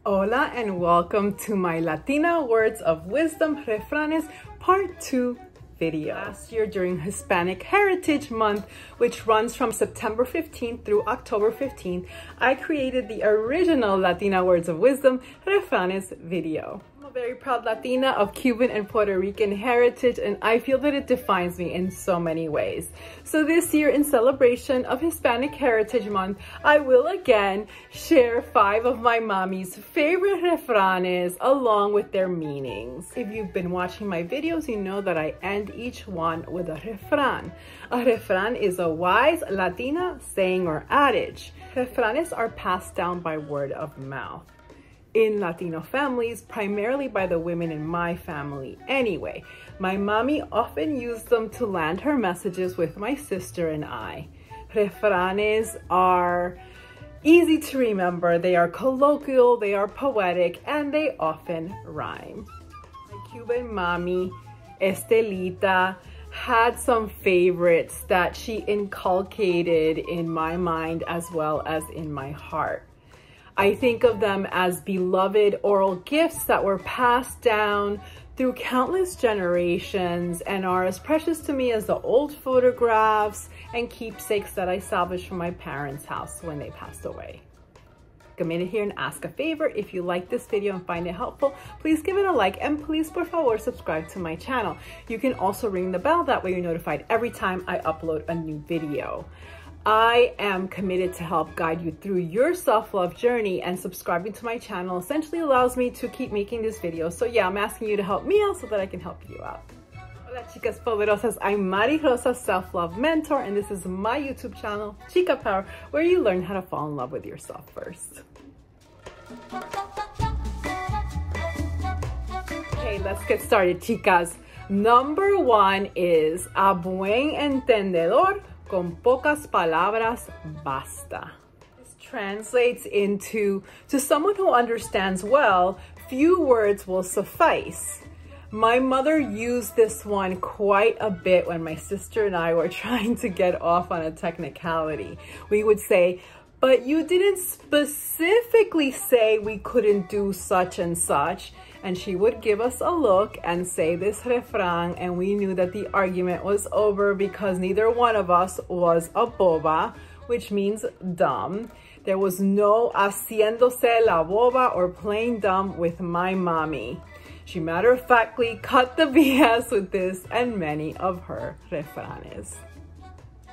Hola and welcome to my Latina Words of Wisdom Refranes Part 2 video. Last year during Hispanic Heritage Month, which runs from September 15th through October 15th, I created the original Latina Words of Wisdom Refranes video. I'm a very proud Latina of Cuban and Puerto Rican heritage, and I feel that it defines me in so many ways. So this year, in celebration of Hispanic Heritage Month, I will again share 5 of my mommy's favorite refranes along with their meanings. If you've been watching my videos, you know that I end each one with a refrán. A refrán is a wise Latina saying or adage. Refranes are passed down by word of mouth. In Latino families, primarily by the women in my family anyway. My mommy often used them to land her messages with my sister and I. Refranes are easy to remember, they are colloquial, they are poetic, and they often rhyme. My Cuban mommy, Estelita, had some favorites that she inculcated in my mind as well as in my heart. I think of them as beloved oral gifts that were passed down through countless generations and are as precious to me as the old photographs and keepsakes that I salvaged from my parents' house when they passed away. Come in here and ask a favor. If you like this video and find it helpful, please give it a like and please, por favor, subscribe to my channel. You can also ring the bell, that way you're notified every time I upload a new video. I am committed to help guide you through your self-love journey, and subscribing to my channel essentially allows me to keep making this video. So yeah, I'm asking you to help me out so that I can help you out. Hola chicas poderosas, I'm Mari Rosa, self-love mentor, and this is my YouTube channel, Chica Power, where you learn how to fall in love with yourself first. Okay, let's get started, chicas. Number 1 is a buen entendedor, con pocas palabras basta. This translates into, to someone who understands well, few words will suffice. My mother used this one quite a bit when my sister and I were trying to get off on a technicality. We would say, but you didn't specifically say we couldn't do such and such. And she would give us a look and say this refrán, and we knew that the argument was over because neither one of us was a boba, which means dumb. There was no haciéndose la boba or playing dumb with my mommy. She matter-of-factly cut the BS with this and many of her refranes.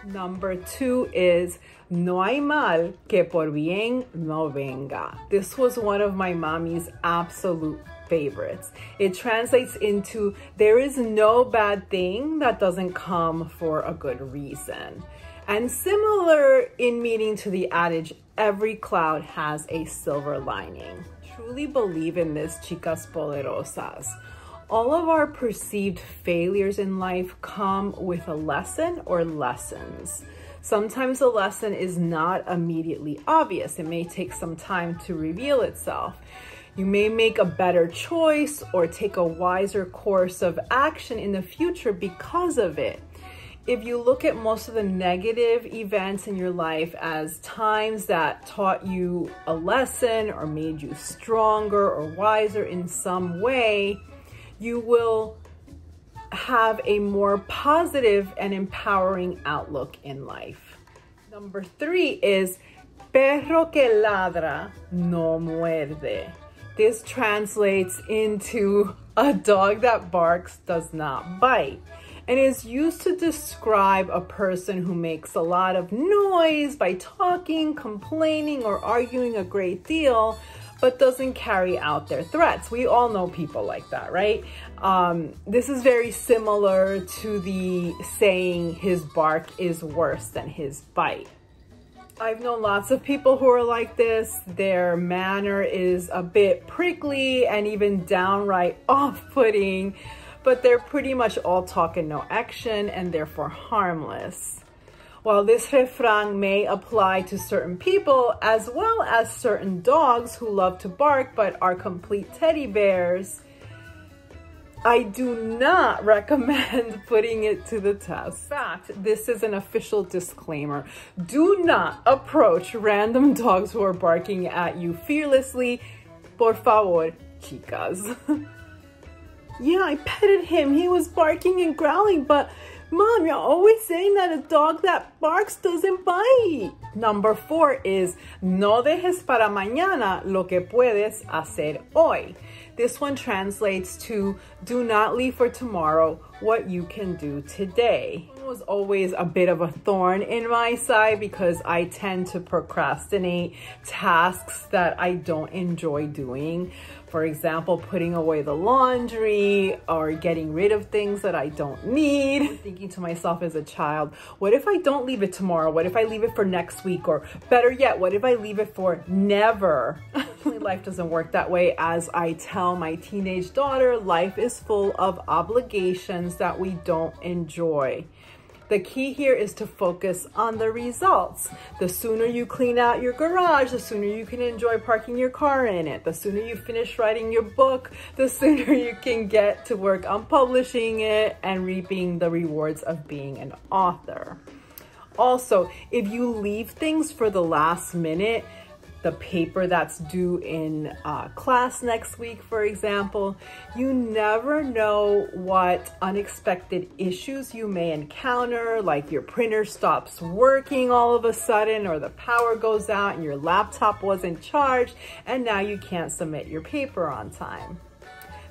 Number 2 is no hay mal que por bien no venga. This was one of my mommy's absolute favorites. It translates into there is no bad thing that doesn't come for a good reason. And similar in meaning to the adage, every cloud has a silver lining. Truly believe in this, chicas poderosas. All of our perceived failures in life come with a lesson or lessons. Sometimes a lesson is not immediately obvious. It may take some time to reveal itself. You may make a better choice or take a wiser course of action in the future because of it. If you look at most of the negative events in your life as times that taught you a lesson or made you stronger or wiser in some way, you will have a more positive and empowering outlook in life. Number 3 is perro que ladra no muerde. This translates into a dog that barks does not bite, and is used to describe a person who makes a lot of noise by talking, complaining, or arguing a great deal, but doesn't carry out their threats. We all know people like that, right? This is very similar to the saying, his bark is worse than his bite. I've known lots of people who are like this. Their manner is a bit prickly and even downright off-putting, but they're pretty much all talk and no action and therefore harmless. While this refrán may apply to certain people as well as certain dogs who love to bark but are complete teddy bears, I do not recommend putting it to the test. In fact, this is an official disclaimer. Do not approach random dogs who are barking at you fearlessly por favor, chicas. Yeah, I petted him. He was barking and growling, but Mom, you're always saying that a dog that barks doesn't bite. Number 4 is no dejes para mañana lo que puedes hacer hoy. This one translates to do not leave for tomorrow what you can do today. It was always a bit of a thorn in my side because I tend to procrastinate tasks that I don't enjoy doing. For example, putting away the laundry or getting rid of things that I don't need. Thinking to myself as a child, what if I don't leave it tomorrow? What if I leave it for next week? Or better yet, what if I leave it for never? Life doesn't work that way. As I tell my teenage daughter, life is full of obligations that we don't enjoy. The key here is to focus on the results. The sooner you clean out your garage, the sooner you can enjoy parking your car in it. The sooner you finish writing your book, the sooner you can get to work on publishing it and reaping the rewards of being an author. Also, if you leave things for the last minute, the paper that's due in class next week, for example, you never know what unexpected issues you may encounter, like your printer stops working all of a sudden, or the power goes out and your laptop wasn't charged, and now you can't submit your paper on time.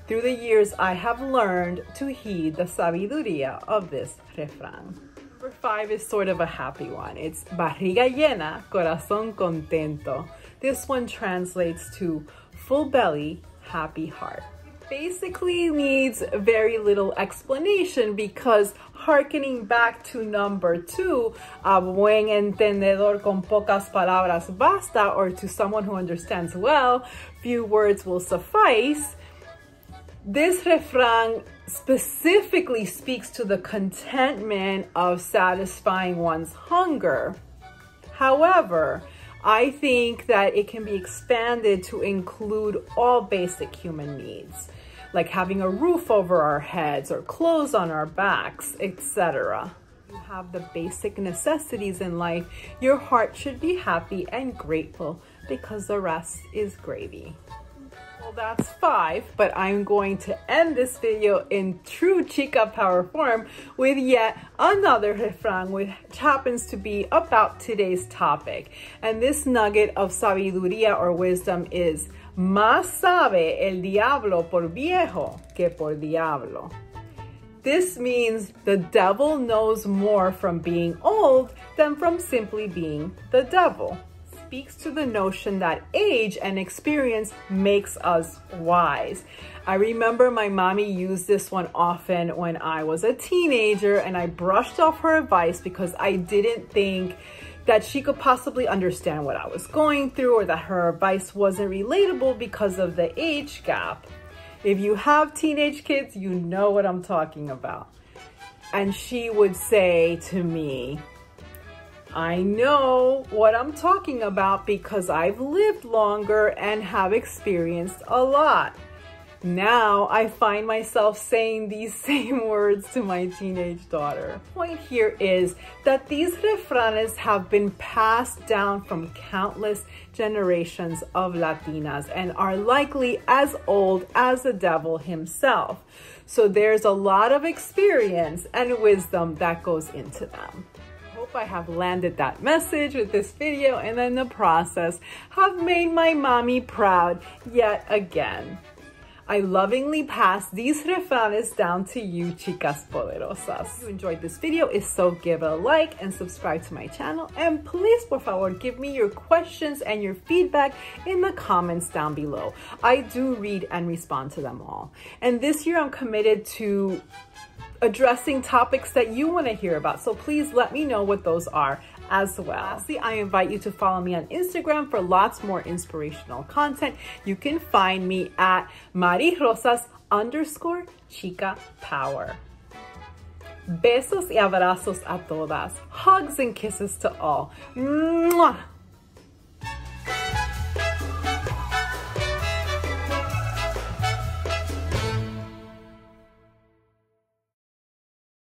Through the years, I have learned to heed the sabiduría of this refrán. Number 5 is sort of a happy one. It's barriga llena, corazón contento. This one translates to full belly, happy heart. Basically needs very little explanation because hearkening back to number 2, a buen entendedor con pocas palabras basta, or to someone who understands well, few words will suffice. This refrán specifically speaks to the contentment of satisfying one's hunger. However, I think that it can be expanded to include all basic human needs, like having a roof over our heads or clothes on our backs, etc. You have the basic necessities in life, your heart should be happy and grateful because the rest is gravy. Well, that's 5, but I'm going to end this video in true chica power form with yet another refrán, which happens to be about today's topic. And this nugget of sabiduría or wisdom is, más sabe el diablo por viejo que por diablo. This means the devil knows more from being old than from simply being the devil. Speaks to the notion that age and experience makes us wise. I remember my mommy used this one often when I was a teenager, and I brushed off her advice because I didn't think that she could possibly understand what I was going through, or that her advice wasn't relatable because of the age gap. If you have teenage kids, you know what I'm talking about. And she would say to me, I know what I'm talking about because I've lived longer and have experienced a lot. Now I find myself saying these same words to my teenage daughter. The point here is that these refranes have been passed down from countless generations of Latinas and are likely as old as the devil himself. So there's a lot of experience and wisdom that goes into them. I have landed that message with this video, and in the process have made my mommy proud yet again. I lovingly pass these refranes down to you, chicas poderosas. If you enjoyed this video, if so, give it a like and subscribe to my channel. And please, por favor, give me your questions and your feedback in the comments down below. I do read and respond to them all. And this year I'm committed to addressing topics that you want to hear about, so please let me know what those are as well. Lastly, I invite you to follow me on Instagram for lots more inspirational content. You can find me at marirosas_chica power. Besos y abrazos a todas. Hugs and kisses to all. Mwah!